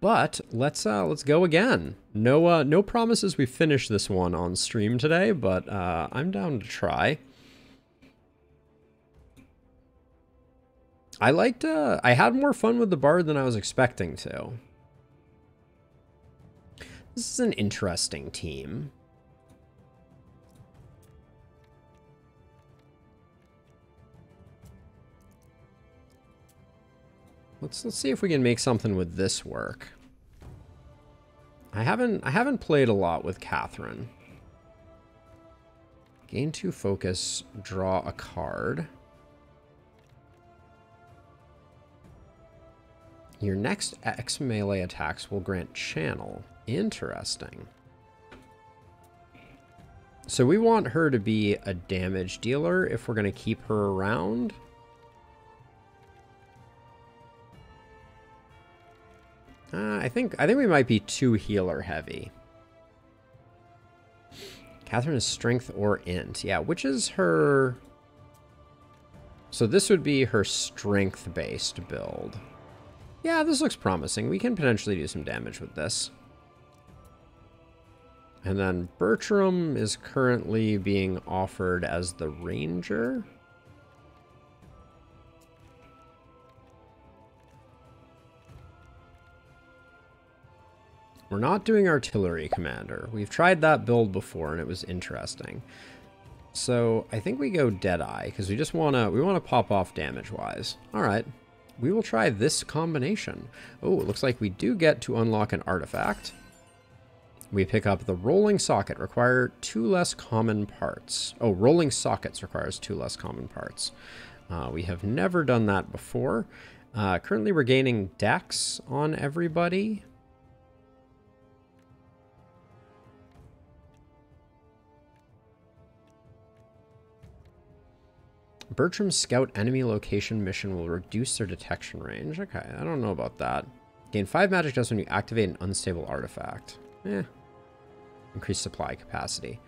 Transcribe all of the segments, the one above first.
But let's go again. No promises we finish this one on stream today, but I'm down to try. I had more fun with the bard than I was expecting to. This is an interesting team. Let's see if we can make something with this work. I haven't played a lot with Catherine. Gain 2 focus, draw a card. Your next X melee attacks will grant channel. Interesting. So we want her to be a damage dealer if we're going to keep her around. I think we might be too healer heavy. Catherine is strength or int. Yeah, which is her... So this would be her strength-based build. Yeah, this looks promising. We can potentially do some damage with this. And then Bertram is currently being offered as the ranger. We're not doing artillery commander. We've tried that build before and it was interesting. So I think we go Deadeye because we just want to pop off damage wise. All right. We will try this combination. Oh, it looks like we do get to unlock an artifact. We pick up the rolling socket, require 2 less common parts. Oh, rolling sockets requires 2 less common parts. We have never done that before. Currently we're gaining dex on everybody. Bertram's scout enemy location mission will reduce their detection range. Okay, I don't know about that. Gain 5 magic dust when you activate an unstable artifact. Increase supply capacity.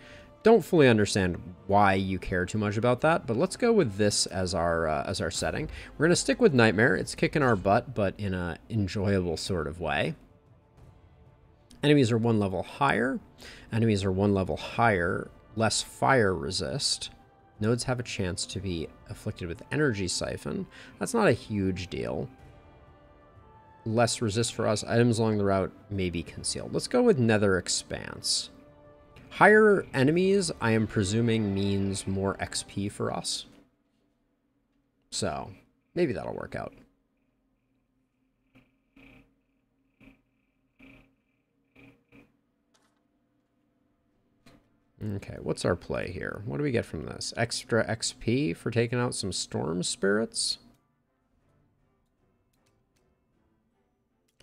Don't fully understand why you care too much about that, but let's go with this as our setting. We're going to stick with Nightmare. It's kicking our butt, but in an enjoyable sort of way. Enemies are 1 level higher. Enemies are 1 level higher. Less fire resist. Nodes have a chance to be afflicted with energy siphon. That's not a huge deal. Less resist for us. Items along the route may be concealed. Let's go with Nether Expanse. Higher enemies, I am presuming, means more XP for us. So, maybe that'll work out. Okay, what's our play here? What do we get from this? Extra XP for taking out some storm spirits?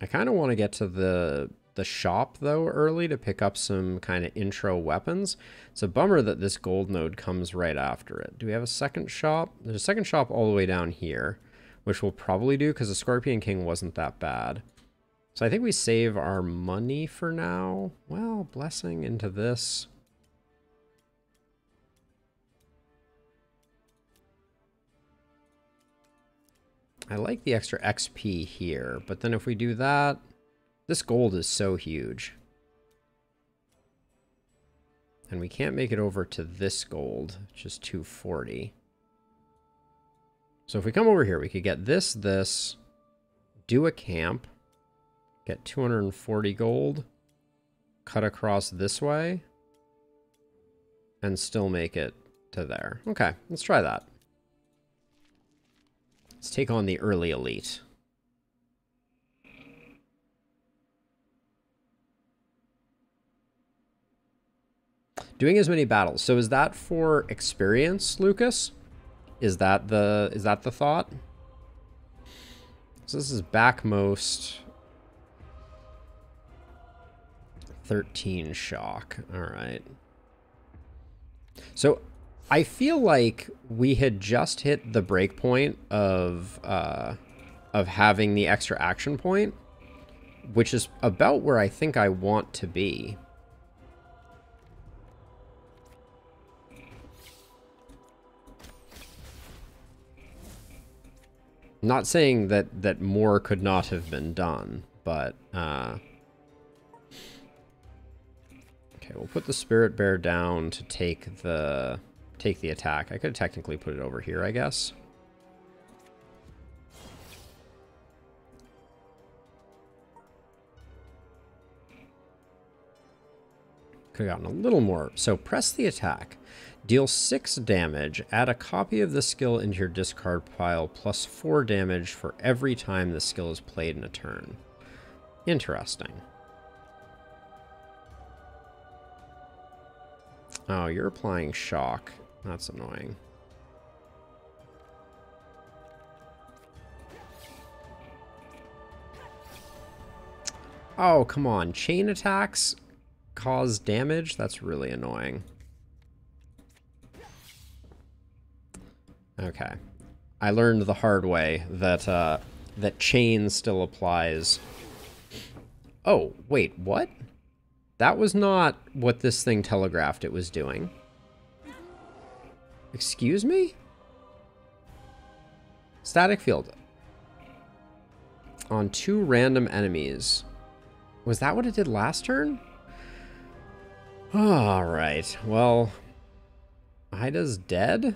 I kind of want to get to the shop, though, early to pick up some kind of intro weapons. It's a bummer that this gold node comes right after it. Do we have a second shop? There's a second shop all the way down here, which we'll probably do because the Scorpion King wasn't that bad. So I think we save our money for now. Well, blessing into this. I like the extra XP here, but then if we do that, this gold is so huge. And we can't make it over to this gold, which is 240. So if we come over here, we could get this, do a camp, get 240 gold, cut across this way, and still make it to there. Okay, let's try that. Let's take on the early elite. Doing as many battles. So is that for experience, Lucas? Is that the thought? So this is backmost 13 shock. All right. So I feel like we had just hit the break point of having the extra action point, which is about where I think I want to be. Not saying that more could not have been done, but okay, we'll put the Spirit Bear down to take the attack. I could technically put it over here, I guess. Could have gotten a little more. So press the attack. Deal 6 damage. Add a copy of the skill into your discard pile, plus 4 damage for every time the skill is played in a turn. Interesting. Oh, you're applying shock. That's annoying. Oh, come on. Chain attacks cause damage? That's really annoying. Okay. I learned the hard way that that chain still applies. Oh, wait, what? That was not what this thing telegraphed it was doing. Excuse me? Static field. On 2 random enemies. Was that what it did last turn? Alright, well... Ida's dead?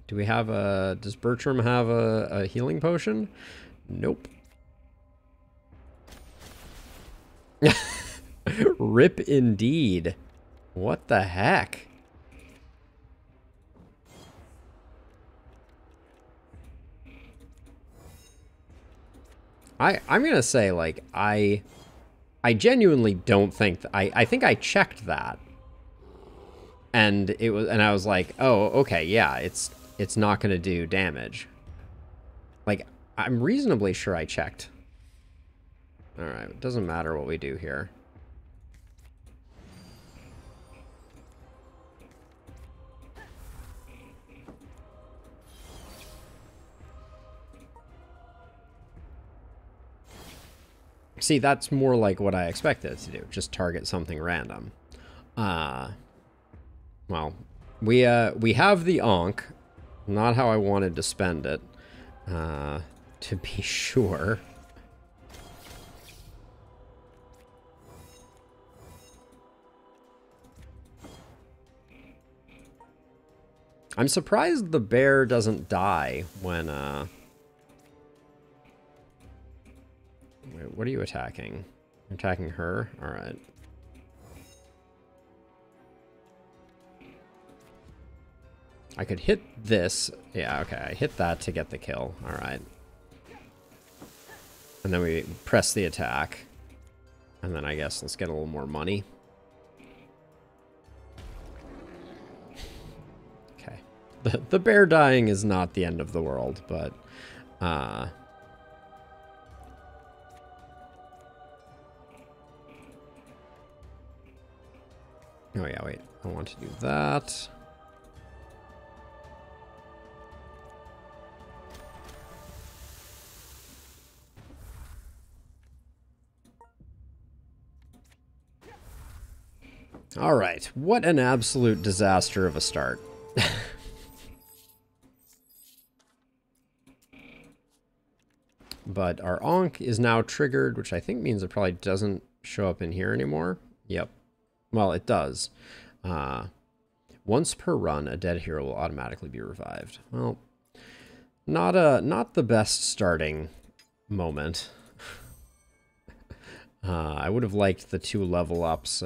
Do we have a... Does Bertram have a healing potion? Nope. Rip indeed. What the heck? I'm gonna say, like, I genuinely don't think I think I checked that. And I was like, oh, okay, yeah, it's not gonna do damage. Like, I'm reasonably sure I checked. Alright, it doesn't matter what we do here. See, that's more like what I expected it to do. Just target something random. Well, we have the Ankh. Not how I wanted to spend it. To be sure. I'm surprised the bear doesn't die when, Wait, what are you attacking? You're attacking her? Alright. I could hit this. Yeah, okay. I hit that to get the kill. Alright. And then we press the attack. And then I guess let's get a little more money. Okay. The bear dying is not the end of the world, but... Oh yeah, wait. I want to do that. All right. What an absolute disaster of a start. But our Ankh is now triggered, which I think means it probably doesn't show up in here anymore. Yep. Well, it does. Once per run, a dead hero will automatically be revived. Well, not the best starting moment. I would have liked the 2 level ups.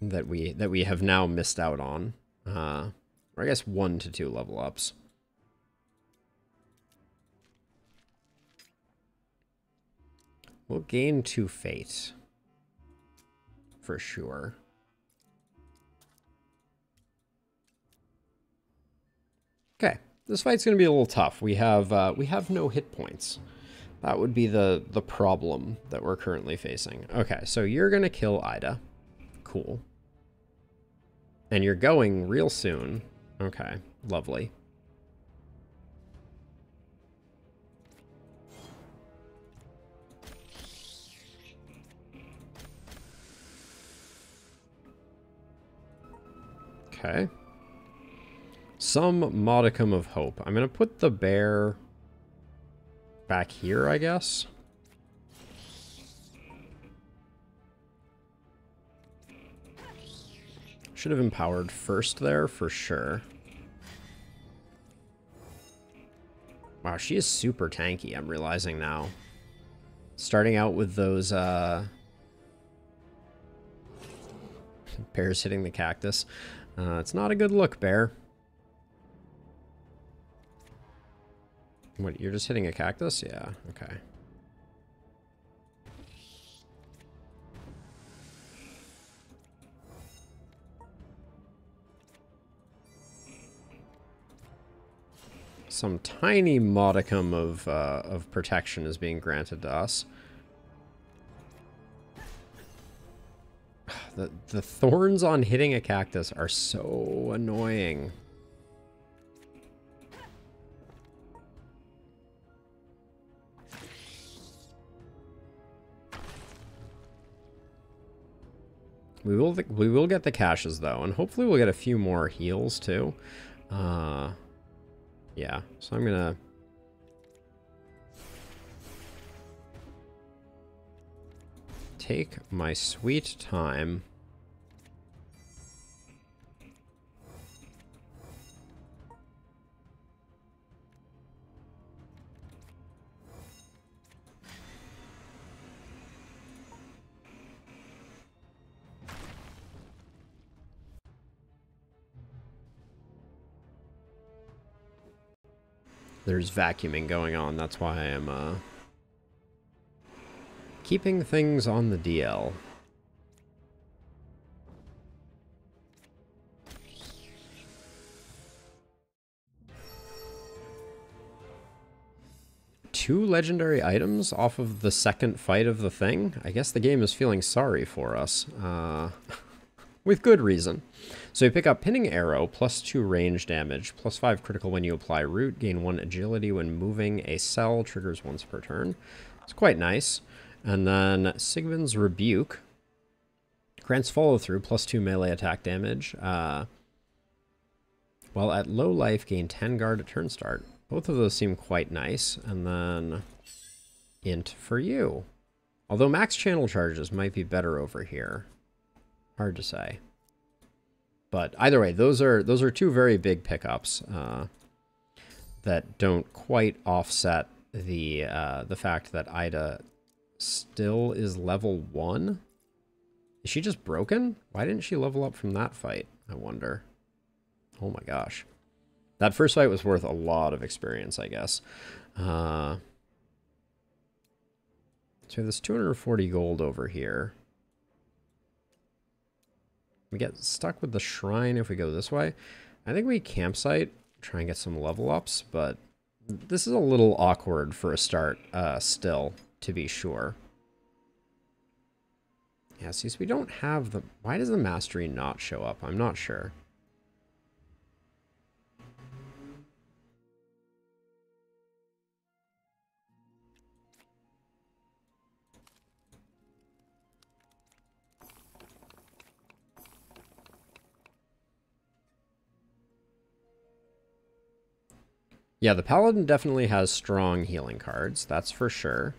That we have now missed out on. Or I guess 1 to 2 level ups. We'll gain 2 fate. For sure. Okay. This fight's going to be a little tough. We have no hit points. That would be the problem that we're currently facing. Okay, so you're going to kill Ida. Cool. And you're going real soon. Okay, lovely. Okay. Some modicum of hope. I'm going to put the bear back here, I guess. Should have empowered first there for sure. Wow, she is super tanky, I'm realizing now. Starting out with those bears hitting the cactus. It's not a good look, bear. What, you're just hitting a cactus? Yeah, okay. Some tiny modicum of protection is being granted to us. The thorns on hitting a cactus are so annoying. We will get the caches though, and hopefully we'll get a few more heals too. Yeah, so I'm gonna take my sweet time. There's vacuuming going on, that's why I am keeping things on the DL. Two legendary items off of the second fight of the thing? I guess the game is feeling sorry for us. With good reason. So you pick up Pinning Arrow, +2 range damage, +5 critical when you apply Root, gain 1 agility when moving a cell, triggers once per turn. It's quite nice. And then Sigmund's Rebuke, grants follow-through, +2 melee attack damage. While at low life, gain 10 guard at turn start. Both of those seem quite nice. And then Int for you. Although max channel charges might be better over here. Hard to say. But either way, those are two very big pickups that don't quite offset the fact that Ida still is level 1. Is she just broken? Why didn't she level up from that fight, I wonder? Oh my gosh. That first fight was worth a lot of experience, I guess. So we have this 240 gold over here. We get stuck with the shrine if we go this way. I think we campsite, try and get some level ups, but this is a little awkward for a start still, to be sure. Yeah, see, so we don't have the... Why does the mastery not show up? I'm not sure. Yeah, the Paladin definitely has strong healing cards, that's for sure.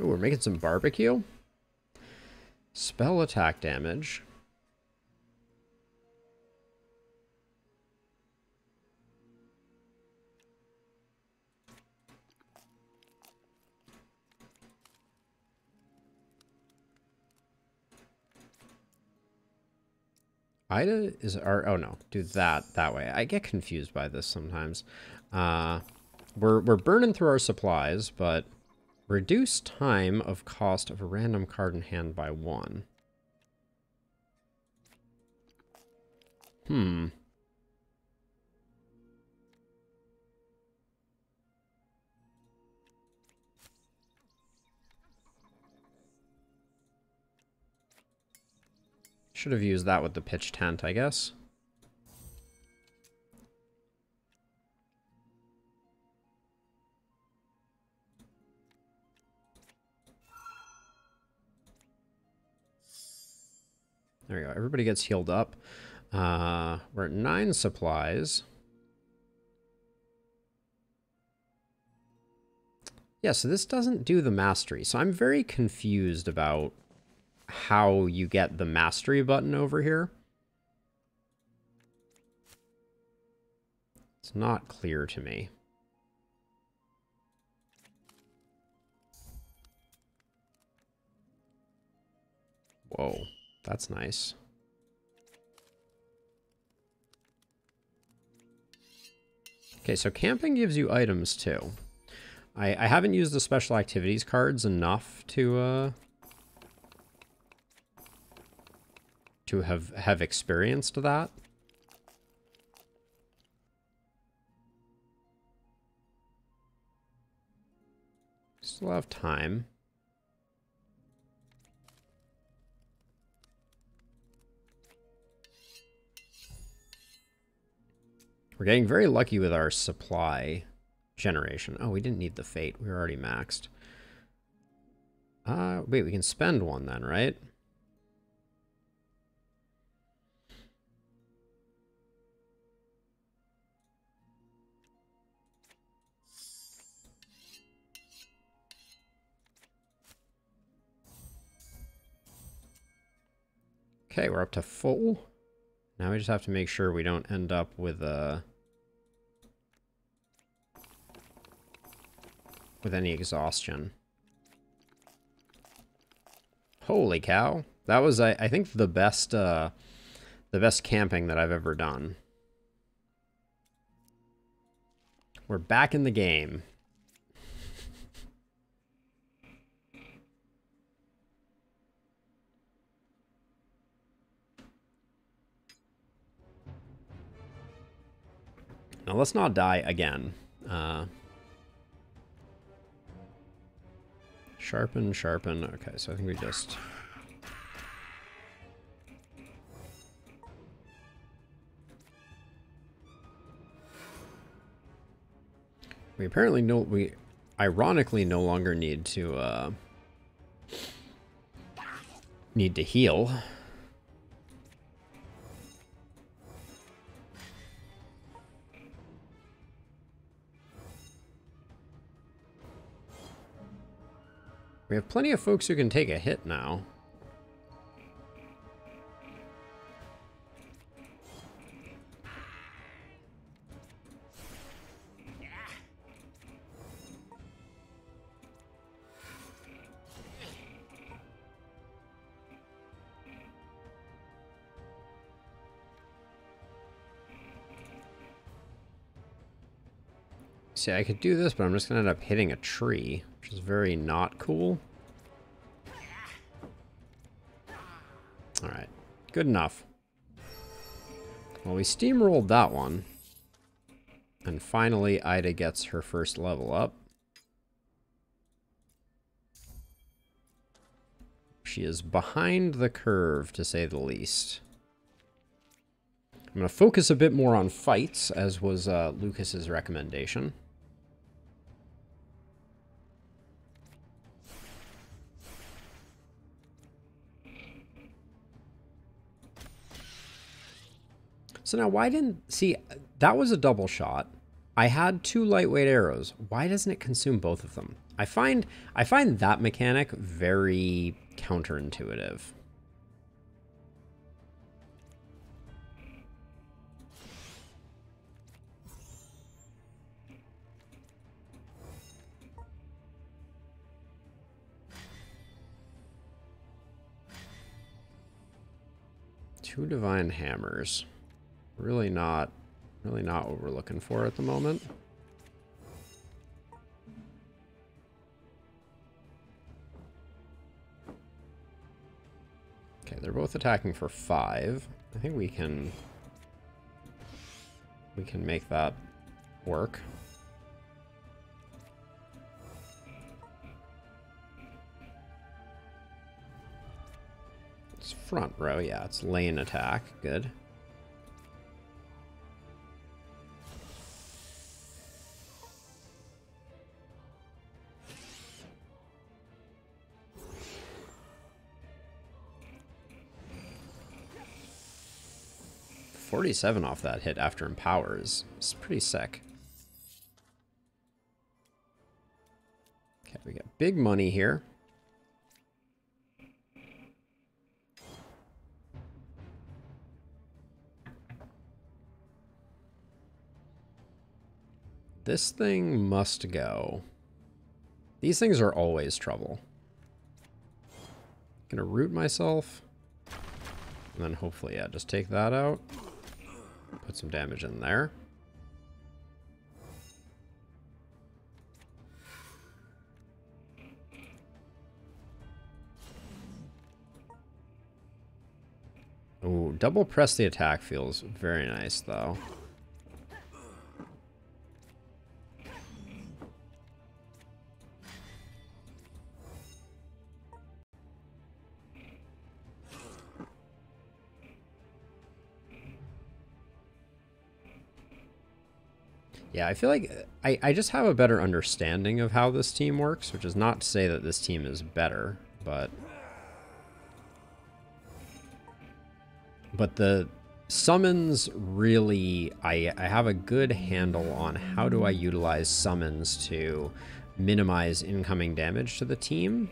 Oh, we're making some barbecue. Spell attack damage. Ida is our... Oh, no. Do that way. I get confused by this sometimes. We're burning through our supplies, but reduce time of cost of a random card in hand by 1. Should have used that with the pitch tent, I guess. There we go. Everybody gets healed up. We're at 9 supplies. Yeah, so this doesn't do the mastery. So I'm very confused about how you get the mastery button over here. It's not clear to me. Whoa, that's nice. Okay, so camping gives you items too. I haven't used the special activities cards enough to have experienced that. Still have time. We're getting very lucky with our supply generation. Oh, we didn't need the fate. We were already maxed. Wait, we can spend one then, right? Okay, we're up to full. Now we just have to make sure we don't end up with any exhaustion. Holy cow. That was, I think, the best camping that I've ever done. We're back in the game. Now let's not die again. Sharpen, sharpen. Okay, so I think we just... We apparently we ironically no longer need to heal. We have plenty of folks who can take a hit now. See, I could do this, but I'm just going to end up hitting a tree, which is very not cool. Alright, good enough. Well, we steamrolled that one. And finally, Ida gets her first level up. She is behind the curve, to say the least. I'm going to focus a bit more on fights, as was Lucas's recommendation. So now why didn't... See, that was a double shot. I had 2 lightweight arrows. Why doesn't it consume both of them? I find that mechanic very counterintuitive. Two divine hammers. Really not what we're looking for at the moment. Okay, they're both attacking for 5. I think we can make that work. It's front row, yeah, it's lane attack. Good. 47 off that hit after Empower is pretty sick. Okay, we got big money here. This thing must go. These things are always trouble. Gonna root myself. And then hopefully, yeah, just take that out. Put some damage in there. Ooh, double press the attack feels very nice, though. Yeah, I feel like I just have a better understanding of how this team works, which is not to say that this team is better, but the summons really, I have a good handle on how do I utilize summons to minimize incoming damage to the team.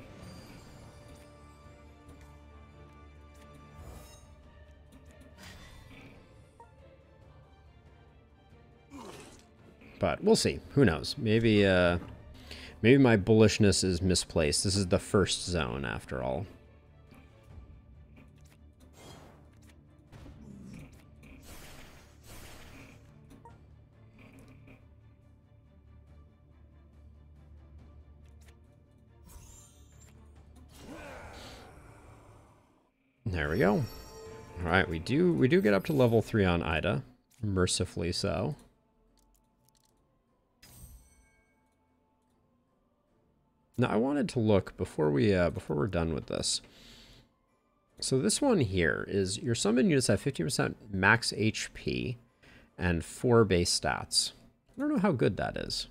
But we'll see. Who knows? Maybe maybe my bullishness is misplaced. This is the first zone, after all. There we go. All right, we do get up to level 3 on Ida, mercifully so. Now, I wanted to look before we're done with this. So this one here is your summon units have 50% max HP and 4 base stats. I don't know how good that is.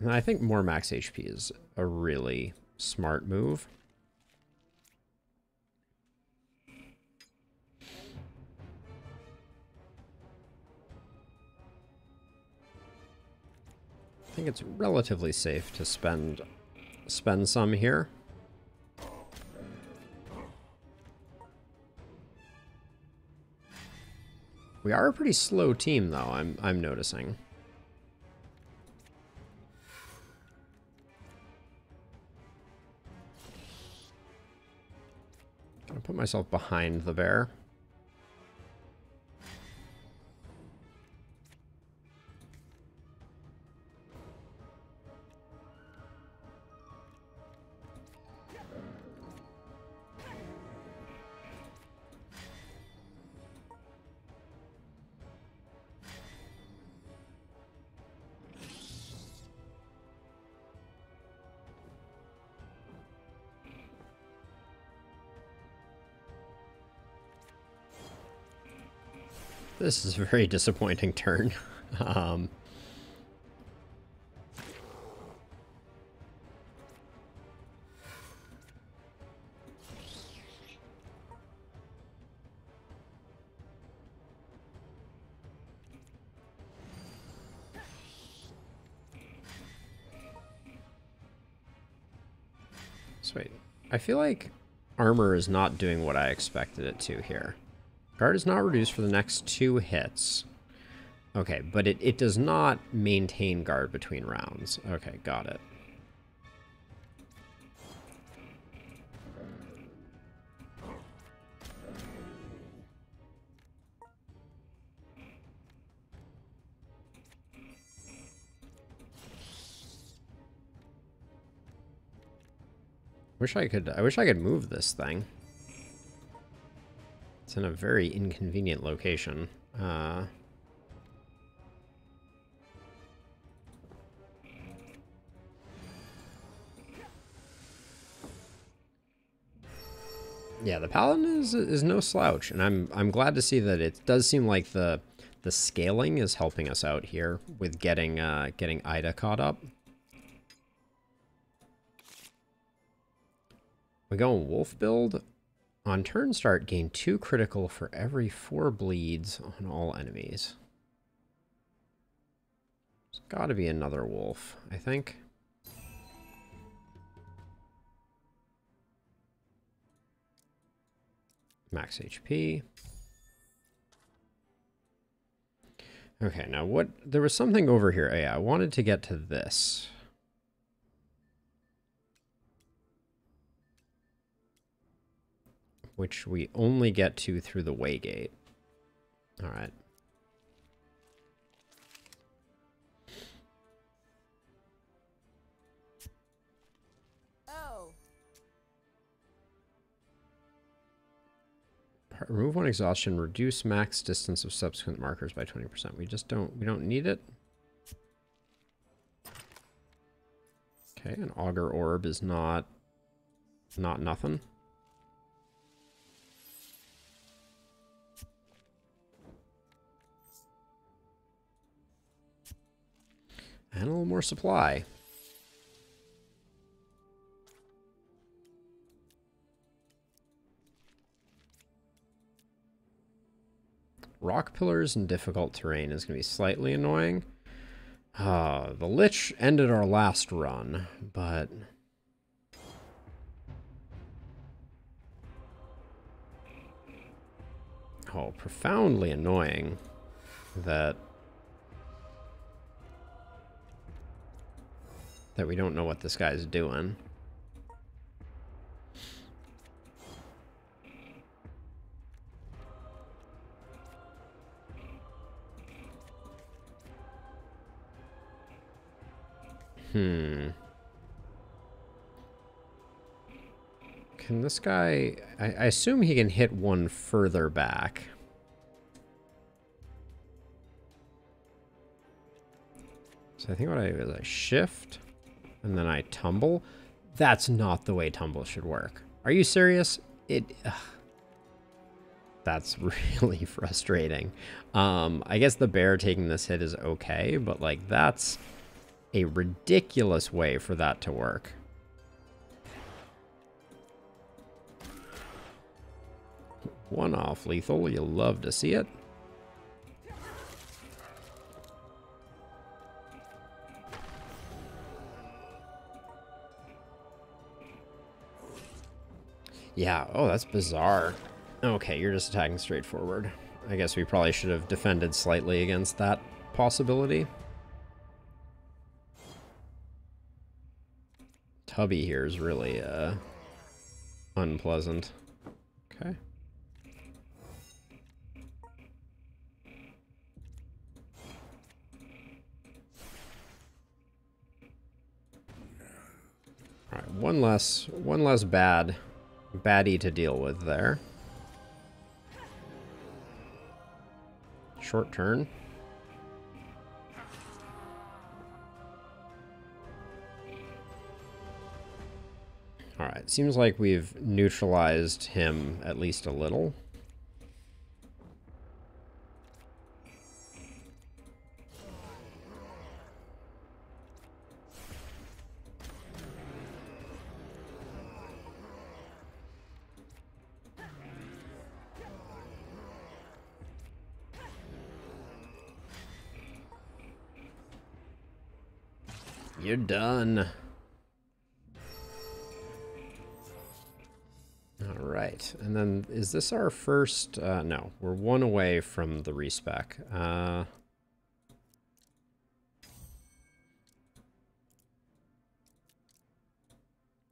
And I think more max HP is a really smart move. I think it's relatively safe to spend some here. We are a pretty slow team, though, I'm noticing. Gonna put myself behind the bear. This is a very disappointing turn. So wait, I feel like armor is not doing what I expected it to here. Guard is not reduced for the next 2 hits. Okay, but it does not maintain guard between rounds. Okay, got it. I wish I could move this thing. It's in a very inconvenient location. Yeah, the Paladin is no slouch, and I'm glad to see that it does seem like the scaling is helping us out here with getting Ida caught up. We go wolf build. On turn start, gain 2 critical for every 4 bleeds on all enemies. There's got to be another wolf, I think. Max HP. Okay, now what? There was something over here. Oh, yeah, I wanted to get to this. Which we only get to through the waygate. All right. Oh. Remove 1 exhaustion, reduce max distance of subsequent markers by 20%. We don't need it. Okay, an auger orb is not nothing. And a little more supply. Rock pillars in difficult terrain is going to be slightly annoying. The Lich ended our last run, but... Oh, profoundly annoying that we don't know what this guy's doing. Can this guy... I assume he can hit one further back. So I think what I do is I shift, and then I tumble. That's not the way tumble should work. Are you serious? That's really frustrating. I guess the bear taking this hit is okay, but like that's a ridiculous way for that to work. One off lethal, you'll love to see it. Yeah, oh, that's bizarre. Okay, you're just attacking straight forward. I guess we probably should have defended slightly against that possibility. Tubby here is really unpleasant. Okay. All right, one less baddie to deal with there. Short turn. All right, seems like we've neutralized him at least a little. You're done. All right, and then is this our first? No, we're one away from the respec.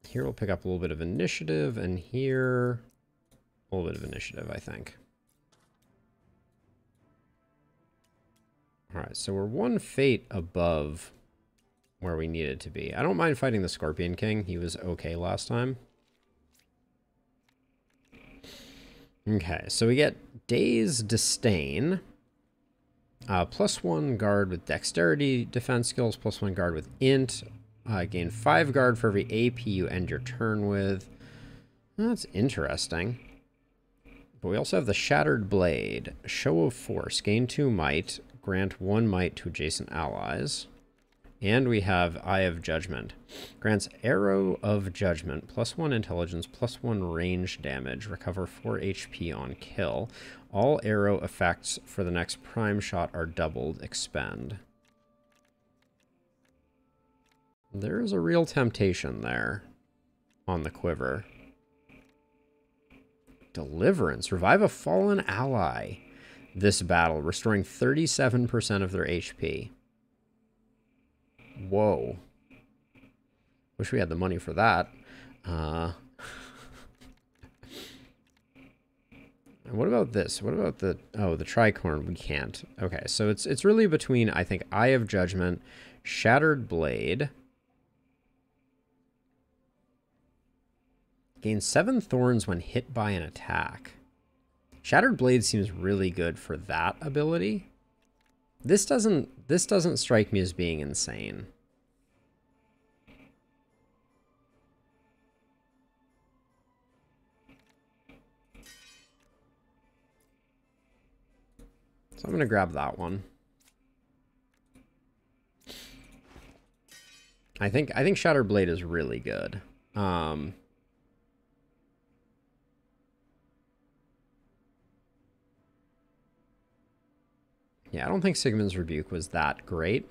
Here we'll pick up a little bit of initiative, and here a little bit of initiative, I think. All right, so we're one fate above where we needed to be. I don't mind fighting the Scorpion King. He was okay last time. Okay, so we get Day's Disdain. +1 guard with dexterity defense skills, +1 guard with int. Gain 5 guard for every AP you end your turn with. That's interesting. But we also have the Shattered Blade. Show of Force. Gain 2 might. Grant 1 might to adjacent allies. And we have Eye of Judgment. Grants Arrow of Judgment, +1 intelligence, +1 range damage. Recover 4 HP on kill. All arrow effects for the next prime shot are doubled. Expend. There is a real temptation there on the quiver. Deliverance. Revive a fallen ally this battle, restoring 37% of their HP. Whoa. Wish we had the money for that. And what about this? What about the... Oh, the tricorn. We can't. Okay, so it's really between, I think, Eye of Judgment, Shattered Blade. Gain 7 thorns when hit by an attack. Shattered Blade seems really good for that ability. This doesn't strike me as being insane. So I'm going to grab that one. I think Shattered Blade is really good. Yeah, I don't think Sigmund's Rebuke was that great.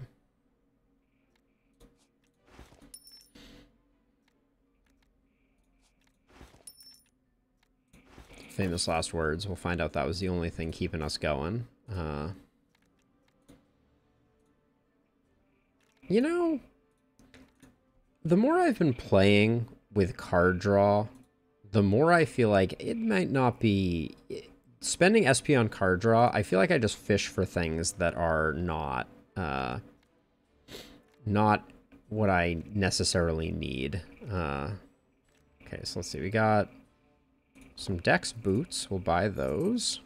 Famous last words. We'll find out that was the only thing keeping us going. You know, the more I've been playing with card draw, the more I feel like it might not be... Spending SP on card draw, I feel like I just fish for things that are not what I necessarily need. Okay, so let's see. We got some Dex boots. We'll buy those.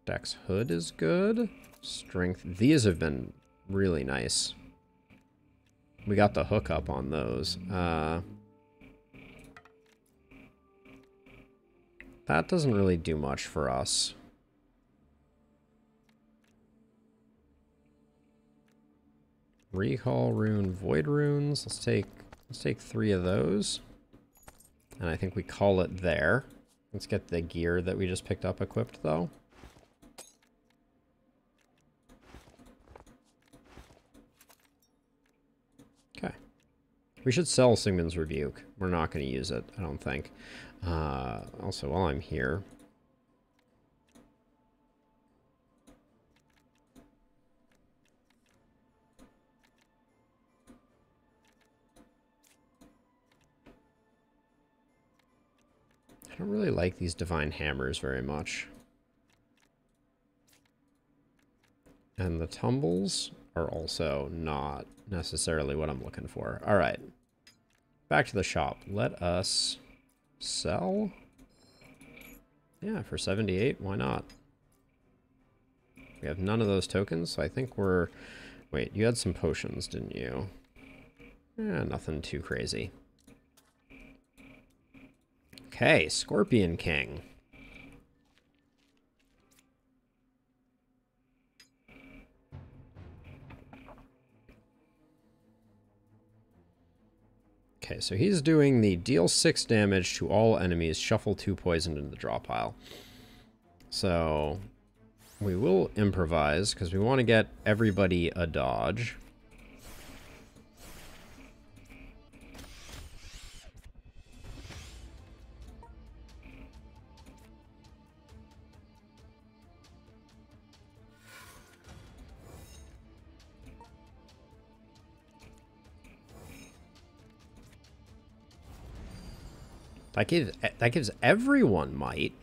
Dex hood is good. Strength. These have been really nice. We got the hookup on those. That doesn't really do much for us. Recall rune, void runes. Let's take 3 of those. And I think we call it there. Let's get the gear that we just picked up equipped though. Okay. We should sell Sigmund's Rebuke. We're not going to use it, I don't think. Also, while I'm here, I don't really like these divine hammers very much. And the tumbles are also not necessarily what I'm looking for. All right, back to the shop. Let us sell. Yeah, for 78, why not? We have none of those tokens, so I think we're... Wait, you had some potions, didn't you? Yeah, nothing too crazy. Okay, Scorpion King. Okay, so he's doing the deal 6 damage to all enemies, shuffle 2 poison into the draw pile. So we will improvise because we want to get everybody a dodge. That gives everyone might.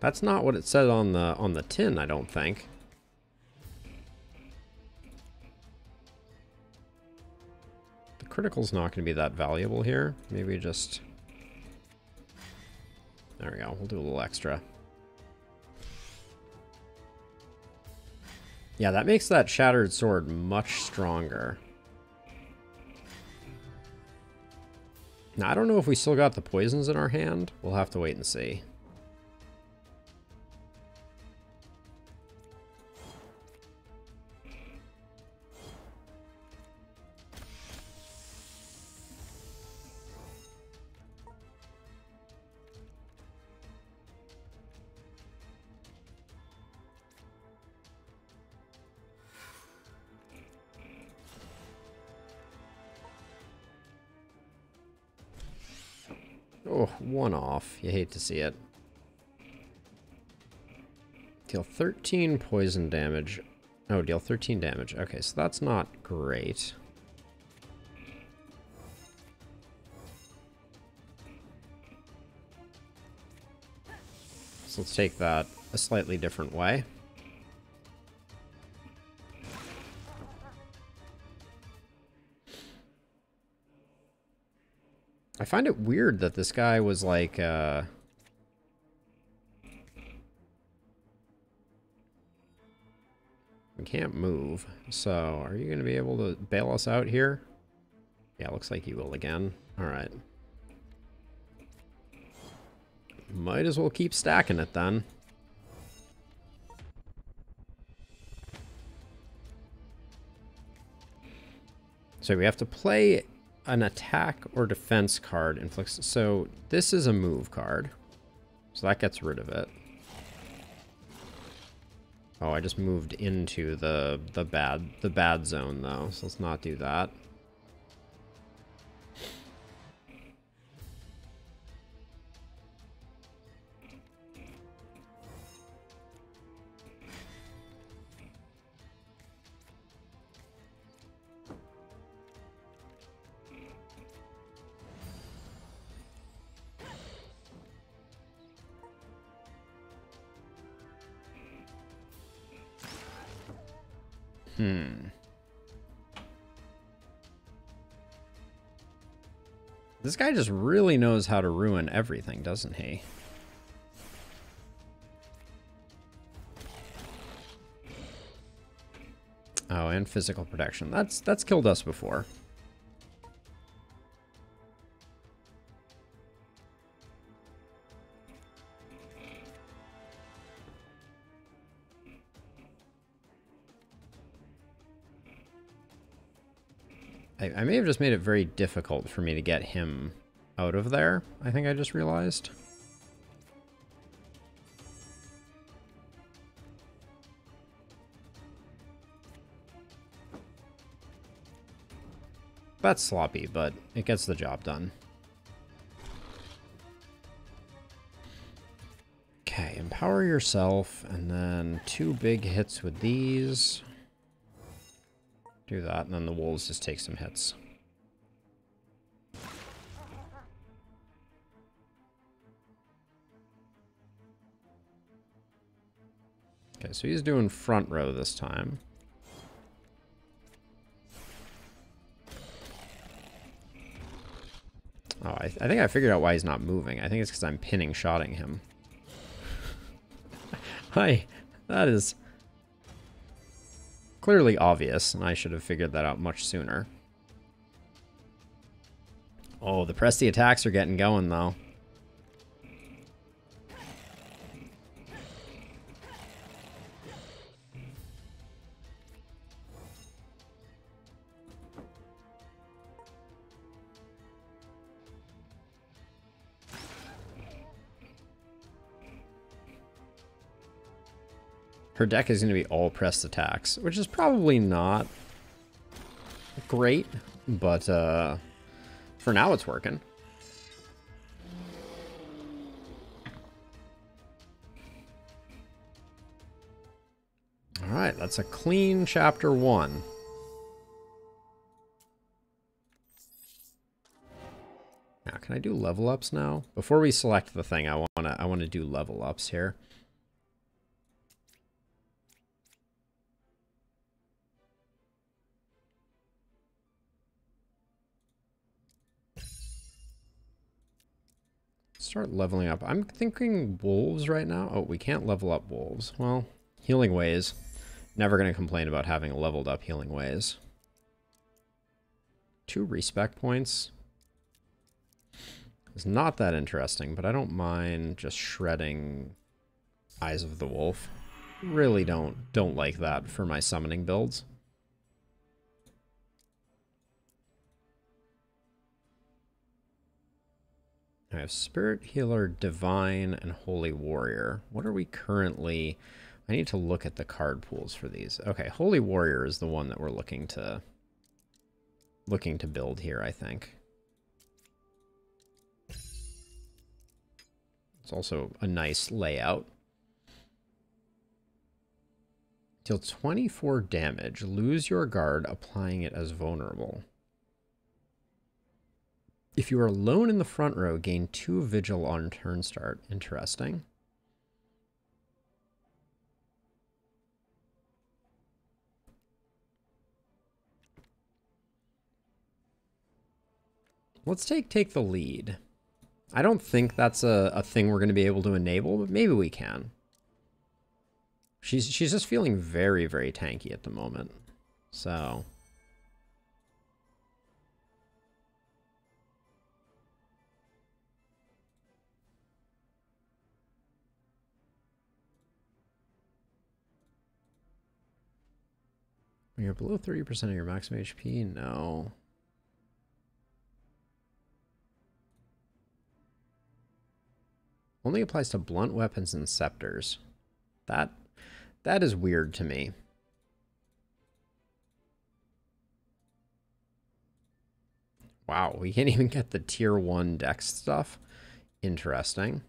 That's not what it said on the tin, I don't think. The critical's not going to be that valuable here. Maybe just... There we go. We'll do a little extra. Yeah, that makes that shattered sword much stronger. Now, I don't know if we still got the poisons in our hand. We'll have to wait and see. Oh, one off. You hate to see it. Deal 13 poison damage. Oh, deal 13 damage. Okay, so that's not great. So let's take that a slightly different way. I find it weird that this guy was like, we can't move. So, are you going to be able to bail us out here? Yeah, looks like you will again. Alright. Might as well keep stacking it then. So we have to play an attack or defense card. Inflicts. So this is a move card. So that gets rid of it. Oh, I just moved into the bad zone though. So let's not do that. This guy just really knows how to ruin everything, doesn't he? Oh, and physical protection. That's killed us before. I may have just made it very difficult for me to get him out of there. I think I just realized. That's sloppy, but it gets the job done. Okay, empower yourself, and then 2 big hits with these. Do that, and then the wolves just take some hits. Okay, so he's doing front row this time. Oh, I think I figured out why he's not moving. I think it's because I'm pinning shotting him. Hi, that is clearly obvious, and I should have figured that out much sooner. Oh, the press the attacks are getting going, though. Her deck is going to be all pressed attacks, which is probably not great, but for now it's working. All right, that's a clean chapter 1. Now, can I do level ups now? Before we select the thing, I want to do level ups here. Start leveling up. I'm thinking wolves right now. Oh, we can't level up wolves. Well, healing ways. Never going to complain about having leveled up healing ways. 2 respec points. It's not that interesting, but I don't mind just shredding Eyes of the Wolf. Really don't like that for my summoning builds. I have Spirit Healer, Divine, and Holy Warrior. What are we currently... I need to look at the card pools for these. Okay, Holy Warrior is the one that we're looking to build here, I think. It's also a nice layout. Deal 24 damage. Lose your guard, applying it as vulnerable. If you are alone in the front row, gain 2 vigil on turn start. Interesting. Let's take the lead. I don't think that's a thing we're going to be able to enable, but maybe we can. She's just feeling very, very tanky at the moment. So when you're below 30% of your maximum HP, no. Only applies to blunt weapons and scepters. That is weird to me. Wow, we can't even get the tier 1 dex stuff. Interesting.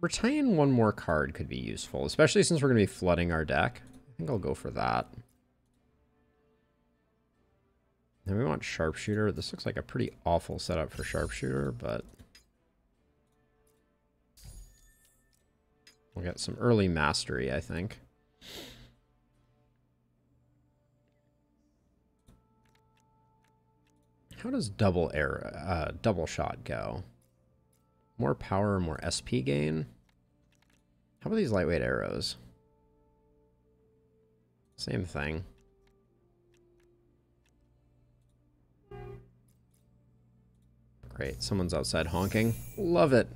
Retain one more card could be useful, especially since we're going to be flooding our deck. I think I'll go for that. Then we want Sharpshooter. This looks like a pretty awful setup for Sharpshooter, but we'll get some early mastery, I think. How does double shot go? More power, more SP gain. How about these lightweight arrows? Same thing. Great, someone's outside honking. Love it.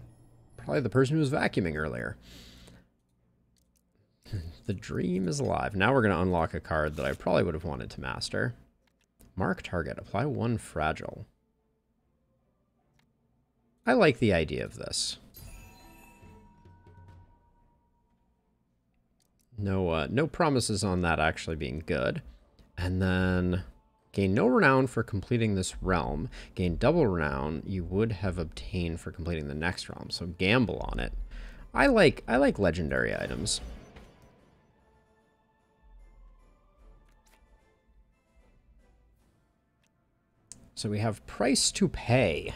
Probably the person who was vacuuming earlier. The dream is alive. Now we're going to unlock a card that I probably would have wanted to master. Mark target. Apply 1 fragile. I like the idea of this. No promises on that actually being good. And then gain no renown for completing this realm. Gain double renown you would have obtained for completing the next realm. So gamble on it. I like legendary items. So we have price to pay.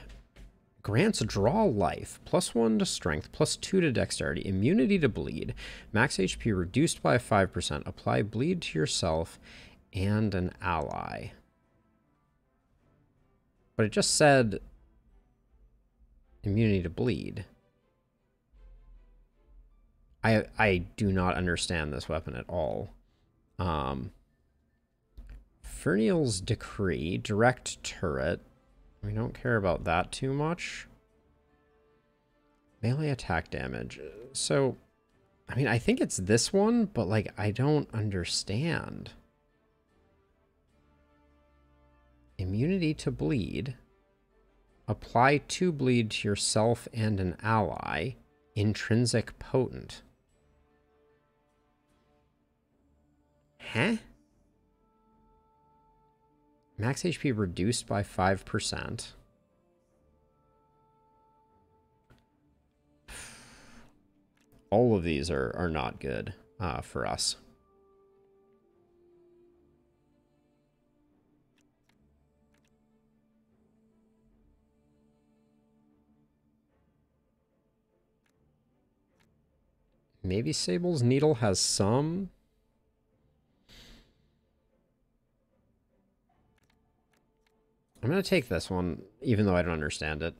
Grants draw life, +1 to strength, +2 to dexterity, immunity to bleed, max HP reduced by 5%, apply bleed to yourself and an ally. But it just said immunity to bleed. I do not understand this weapon at all. Ferniel's Decree, direct turret. We don't care about that too much. Melee attack damage. So, I mean, I think it's this one, but, like, I don't understand. Immunity to bleed. Apply 2 bleed to yourself and an ally. Intrinsic potent. Huh? Max HP reduced by 5%. All of these are not good for us. Maybe Sable's Needle has some. I'm going to take this one, even though I don't understand it.